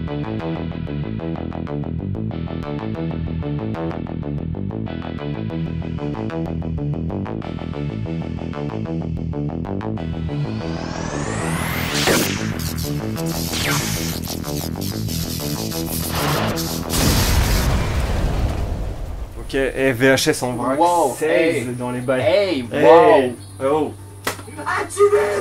Ok, et VHS en vrac, Wow, 16 hey, dans les bails. Hey, wow! Oh!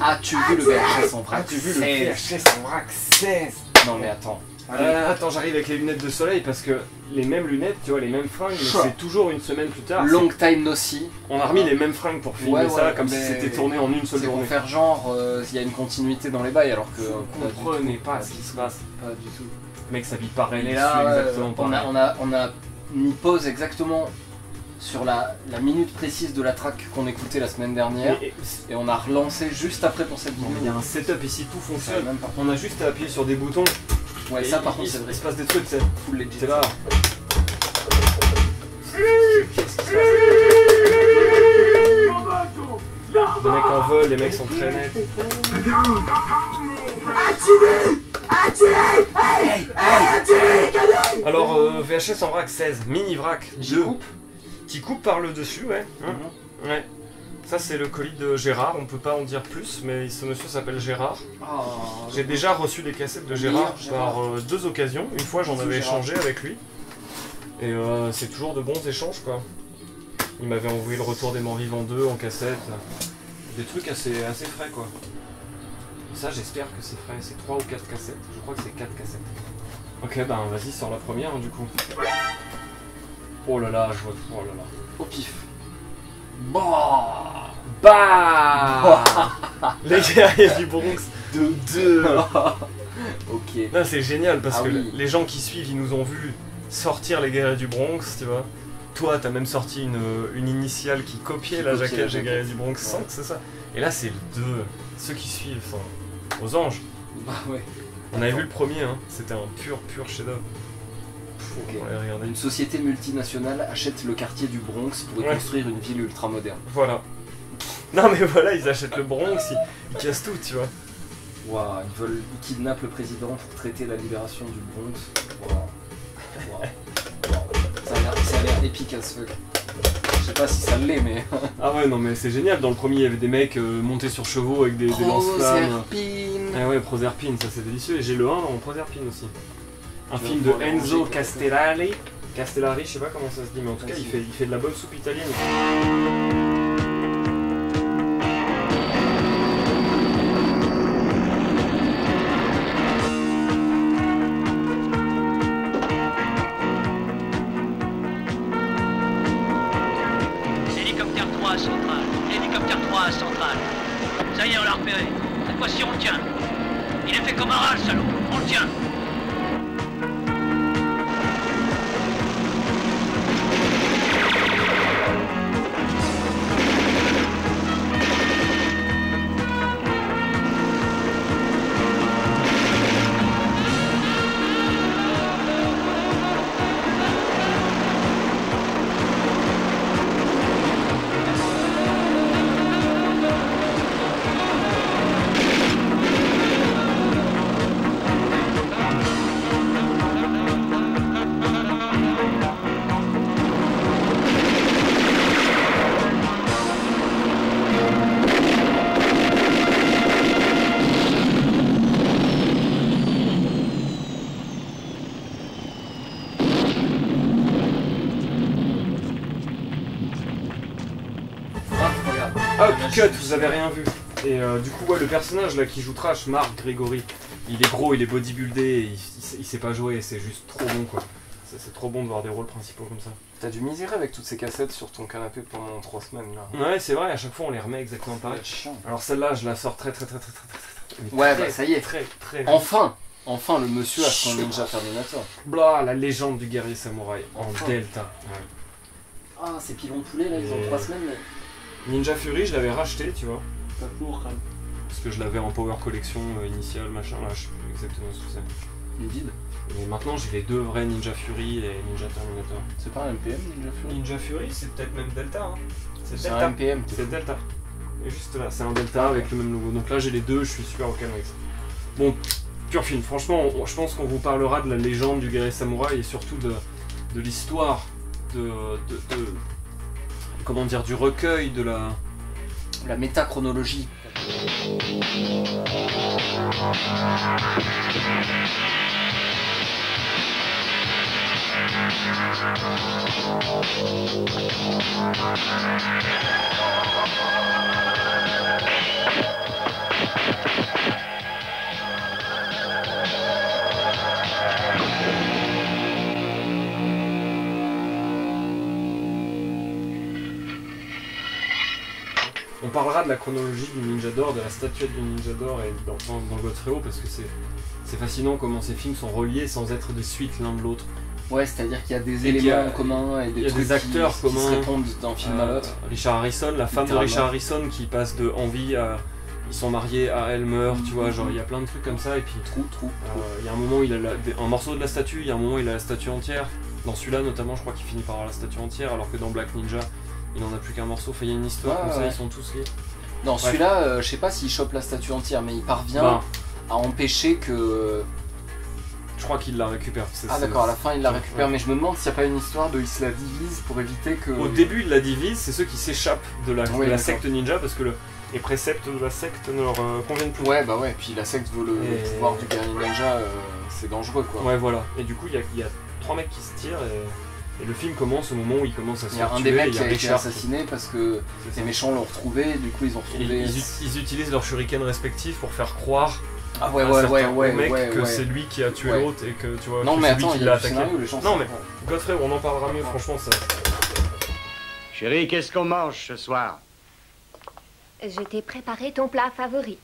As-tu vu le VHS en vrac? As-tu vu le 16? VHS en vrac 16? Non mais attends. Attends, j'arrive avec les lunettes de soleil parce que les mêmes lunettes, tu vois, les mêmes fringues, mais c'est toujours une semaine plus tard. Long time no see. On a remis les mêmes fringues pour filmer ça, comme si mais c'était tourné en une seule c'est journée. pour faire genre, il y a une continuité dans les bails alors que... Vous comprenez pas ce qui se passe. Pas du tout. Mec, ça vit pareil, Et il là, suit exactement pareil. on a mis pause exactement sur la minute précise de la track qu'on écoutait la semaine dernière et on a relancé juste après pour cette vidéo. Il y a un setup ici, tout fonctionne. Même pas. On a juste à appuyer sur des boutons. Ouais, et ça par contre c'est vrai. Il se passe des trucs, c'est Full legit. c'est là. Les mecs en vol, les mecs sont très nets. Alors VHS en vrac 16, mini vrac 2. Qui coupe par le dessus, ouais. Ouais. Ça c'est le colis de Gérard, on peut pas en dire plus, mais ce monsieur s'appelle Gérard. J'ai déjà reçu des cassettes de Gérard par deux occasions. Une fois j'en avais échangé avec lui. Et c'est toujours de bons échanges quoi. Il m'avait envoyé le Retour des Morts Vivants 2 en cassette. Des trucs assez frais quoi. Et ça j'espère que c'est frais, c'est 3 ou 4 cassettes. Je crois que c'est 4 cassettes. Ok ben vas-y sors la première du coup. Oh là là, je vois tout, oh là là. Au pif. Bah Les guerriers du Bronx de 2. Ok. Là c'est génial parce que oui. les gens qui suivent ils nous ont vu sortir les guerriers du Bronx, tu vois. Toi t'as même sorti une initiale qui copiait la jaquette des guerriers du Bronx sans que c'est ça. Et là c'est le 2. Ceux qui suivent, enfin, aux anges. Bah ouais. On avait vu le premier, hein. C'était un pur chef-d'œuvre. Okay. Ouais, une société multinationale achète le quartier du Bronx pour y construire une ville ultra moderne. Voilà. Non mais voilà, ils achètent le Bronx, ils cassent tout, tu vois. Waouh, ils kidnappent le président pour traiter la libération du Bronx. Waouh. Ça a l'air épique as fuck. Je sais pas si ça l'est, mais... Ah ouais, non mais c'est génial. Dans le premier, il y avait des mecs montés sur chevaux avec des lance-flammes. Proserpine. Ah ouais, Proserpine, ça c'est délicieux. Et j'ai le 1 dans Proserpine aussi. Un film de Enzo Castellari. Castellari, je sais pas comment ça se dit, mais en tout cas, il fait de la bonne soupe italienne. Hélicoptère 3 à centrale. Hélicoptère 3 à centrale. Ça y est, on l'a repéré. Cette fois-ci, on le tient. Il est fait comme un rat, le salaud. On le tient. Hop, cut, vous avez rien vu. Et du coup, ouais, le personnage là qui joue Trash, Marc Grégory, il est gros, il est bodybuildé, il sait pas jouer, c'est juste trop bon quoi. C'est trop bon de voir des rôles principaux comme ça. T'as dû misérer avec toutes ces cassettes sur ton canapé pendant 3 semaines là. Ouais, c'est vrai, à chaque fois on les remet exactement pareil. Alors celle-là, je la sors très. Ouais, bah ça y est. Très. Enfin, le monsieur a son Ninja Terminator. Blah, la légende du guerrier samouraï en Delta. Ouais. Ah, ces pilons poulets là, ils ont 3 semaines. Mais... Ninja Fury, je l'avais racheté, tu vois. Pas pour, hein. Parce que je l'avais en Power Collection initiale, machin, là, je sais plus exactement ce que c'est. Une vide. Et maintenant, j'ai les deux vrais Ninja Fury et Ninja Terminator. C'est pas un MPM, Ninja Fury? Ninja Fury, c'est peut-être même Delta. Hein. C'est un MPM. C'est Delta. Et juste là, c'est un Delta avec le même logo. Donc là, j'ai les deux, je suis super au calme avec ça. Bon, Pur film, franchement, je pense qu'on vous parlera de la légende du guerrier samouraï et surtout de l'histoire, comment dire, du recueil, de la métachronologie. On parlera de la chronologie du Ninja d'Or, de la statuette du Ninja d'Or et dans Godfrey parce que c'est fascinant comment ces films sont reliés sans être des suites l'un de l'autre. Ouais, c'est-à-dire qu'il y a des éléments communs et des trucs des acteurs qui communs se répondent d'un film à l'autre. Richard Harrison, la femme de Richard Harrison qui passe de Envie à... Ils sont mariés à elle meurt, tu vois, genre il y a plein de trucs comme ça et puis... Il y a un moment où il a un morceau de la statue, il y a un moment où il a la statue entière. Dans celui-là notamment, je crois qu'il finit par avoir la statue entière alors que dans Black Ninja, il n'en a plus qu'un morceau. Enfin, il y a une histoire comme ça, ils sont tous liés. Dans celui-là, je sais pas s'il chope la statue entière, mais il parvient à empêcher que... Je crois qu'il la récupère. Ah d'accord, à la fin il la récupère, mais je me demande s'il n'y a pas une histoire de il se la divise pour éviter que... Au début il la divise, c'est ceux qui s'échappent de la secte ninja parce que les préceptes de la secte ne leur conviennent plus. Ouais bah ouais, puis la secte veut le pouvoir du guerrier ninja, c'est dangereux quoi. Ouais voilà, et du coup il y a 3 mecs qui se tirent et le film commence au moment où ils commencent à se faire tuer. Il y a un des mecs qui a été assassiné parce que les méchants l'ont retrouvé, du coup ils ont retrouvé... Ils utilisent leurs shurikens respectifs pour faire croire que c'est lui qui a tué l'autre et que tu vois non, que mais c'est attends, lui qui l'a attaqué. Non mais Godfrey, on en parlera mieux franchement ça. Chérie, qu'est-ce qu'on mange ce soir? Je t'ai préparé ton plat favori.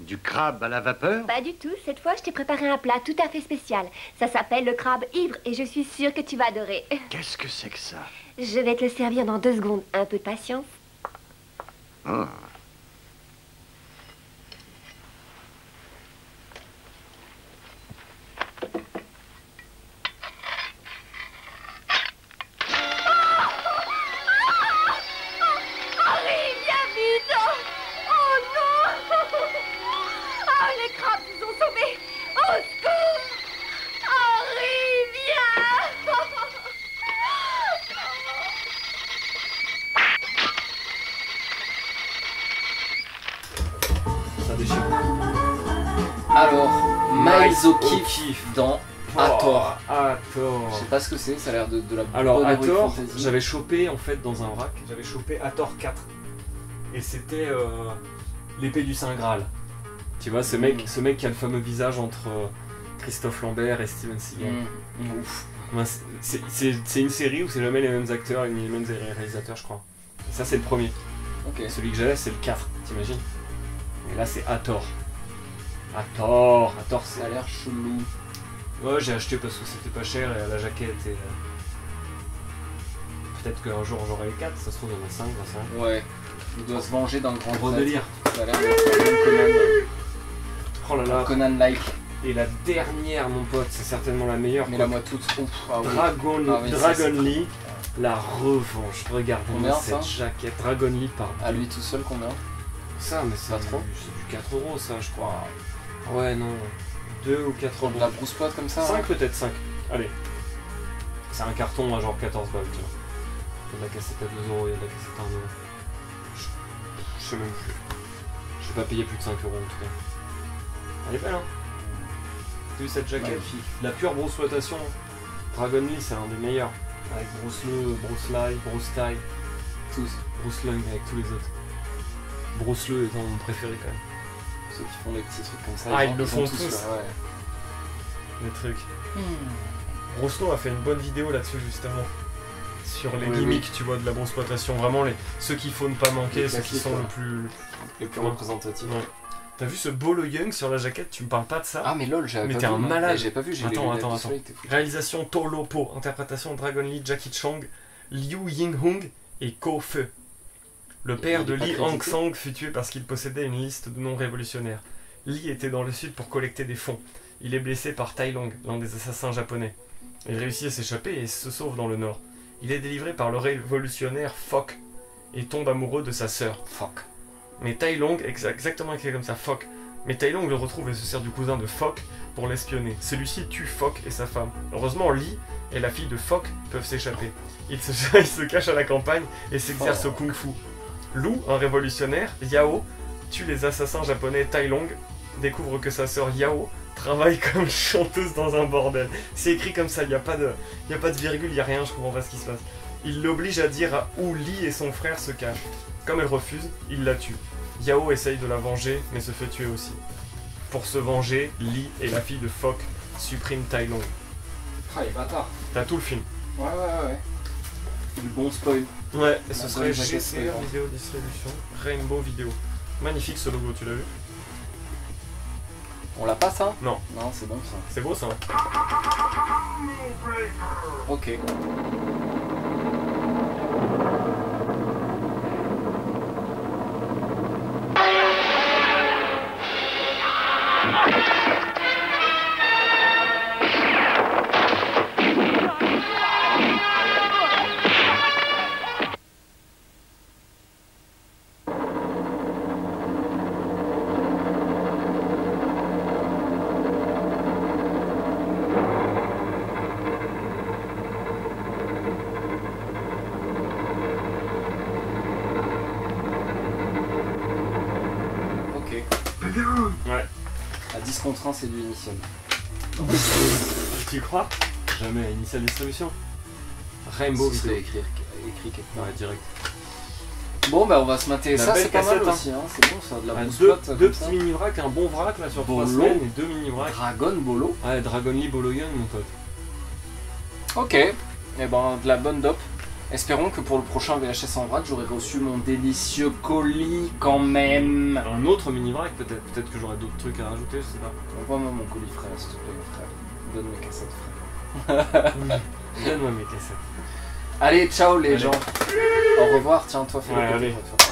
Du crabe à la vapeur? Pas du tout, cette fois je t'ai préparé un plat tout à fait spécial. Ça s'appelle le crabe ivre et je suis sûre que tu vas adorer. Qu'est-ce que c'est que ça? Je vais te le servir dans 2 secondes, un peu de patience. Oh. Alors, Miles O'Keefe dans Hathor. Hathor. Je sais pas ce que c'est, ça a l'air de la Alors bonne Hathor, fantasy. j'avais chopé en fait dans un vrac, j'avais chopé Hathor 4. Et c'était l'épée du Saint Graal. Tu vois, ce mec qui a le fameux visage entre Christophe Lambert et Steven Seagal. Ouf. C'est une série où c'est jamais les mêmes acteurs et les mêmes réalisateurs, je crois. Et ça, c'est le premier. Okay. Celui que j'avais, c'est le 4, t'imagines? Et là, c'est Hathor. Hathor, c'est... Ça a l'air chelou. Ouais, j'ai acheté parce que c'était pas cher et la jaquette et... Peut-être qu'un jour j'aurai les 4, ça se trouve il y en a 5, ça. Ouais, il doit se venger d'un grand gros délire. Ça a l'air d'être Conan. Oh là là. Conan-like. Et la dernière, mon pote, c'est certainement la meilleure. Mais la moi toute. Dragon Lee, la revanche. Regarde cette jaquette. Dragon Lee, pardon. À lui tout seul, combien? Ça, mais c'est pas trop. C'est du 4 € ça, je crois. Ouais, non. 2 ou 4 €. La brousse pote comme ça? 5 peut-être, 5. Allez. C'est un carton à genre 14 balles, tu vois. Il y a de la cassette à 2 €, il y a de la cassette à 1 €. Je sais même plus. Je vais pas payer plus de 5 € en tout cas. Elle est belle, hein? T'as vu cette jaquette? Magnifique. La pure brosse-flotation. Dragon Lee, c'est un des meilleurs. Avec Bruce Lee, Bruce Lai, Bruce Tai. Tous. Bruce Lung avec tous les autres. Bruce Lee étant mon préféré quand même. Ceux qui font des petits trucs comme ça. Ah, ils le font tous. Ouais. Les trucs. Bruce Lee a fait une bonne vidéo là-dessus justement. Sur les gimmicks, tu vois, de la brosse-flotation. Vraiment, ceux qu'il faut ne pas manquer, ceux qui sont les plus représentatifs. Ouais. T'as vu ce Bolo Young sur la jaquette? Tu me parles pas de ça? Ah mais lol, j'avais pas vu. Mais t'es un malade. J'ai pas vu, j'ai Attends. Réalisation Tolo Po, interprétation Dragon Lee, Jackie Chang, Liu Ying-hung et Ko Feu. Le père de Lee Hang-sang fut tué parce qu'il possédait une liste de noms révolutionnaires. Lee était dans le sud pour collecter des fonds. Il est blessé par Tai Long, l'un des assassins japonais. Il réussit à s'échapper et se sauve dans le nord. Il est délivré par le révolutionnaire Fok et tombe amoureux de sa sœur. Fok. Mais Tai Long, exactement écrit comme ça, Fok. Mais Tai Long le retrouve et se sert du cousin de Fok pour l'espionner. Celui-ci tue Fok et sa femme. Heureusement, Lee et la fille de Fok peuvent s'échapper. Il se cache à la campagne et s'exerce au kung-fu. Lu, un révolutionnaire, Yao, tue les assassins japonais. Tai Long découvre que sa sœur Yao travaille comme chanteuse dans un bordel. C'est écrit comme ça, il n'y a pas de virgule, il n'y a rien, je comprends pas ce qui se passe. Il l'oblige à dire où Lee et son frère se cachent. Comme elle refuse, il la tue. Yao essaye de la venger, mais se fait tuer aussi. Pour se venger, Lee et la fille de Fok suppriment Tai Long. Ah, les bâtards. T'as tout le film. Ouais. Du bon spoil. Ouais, et ce La serait bonne jaquette GCR spoiler. Vidéo Distribution, Rainbow Vidéo. Magnifique ce logo, tu l'as vu? On l'a pas ça? Non. Non, c'est bon ça. C'est beau ça. Ok. Ouais. À 10 contre 1, c'est du initial. Tu y crois? Jamais à Initial Distribution. Rainbow Si Vidéo. c'est écrit quelque part. Ouais, direct. Bon, bah on va se mater. La Ça, belle c'est pas mal cassette, hein. aussi, hein. C'est bon ça, de la Ah, bonne deux spot, deux comme ça. petits mini-vracs, un bon vrac là sur 3 Bolo. semaines et 2 mini-vracs. Dragon Bolo. Ouais, Dragon Lee Bologan, mon pote. Ok. Et ben, de la bonne dope. Espérons que pour le prochain VHS en vrac, j'aurai reçu mon délicieux colis quand même. Un autre mini-vrac peut-être. Peut-être que j'aurai d'autres trucs à rajouter, je sais pas. Envoie-moi mon colis frère, s'il te plaît, mon frère. Donne mes cassettes, frère. Donne-moi mes cassettes. Allez, ciao les Allez. gens. Au revoir, tiens, toi fais Ouais, le allez. côté.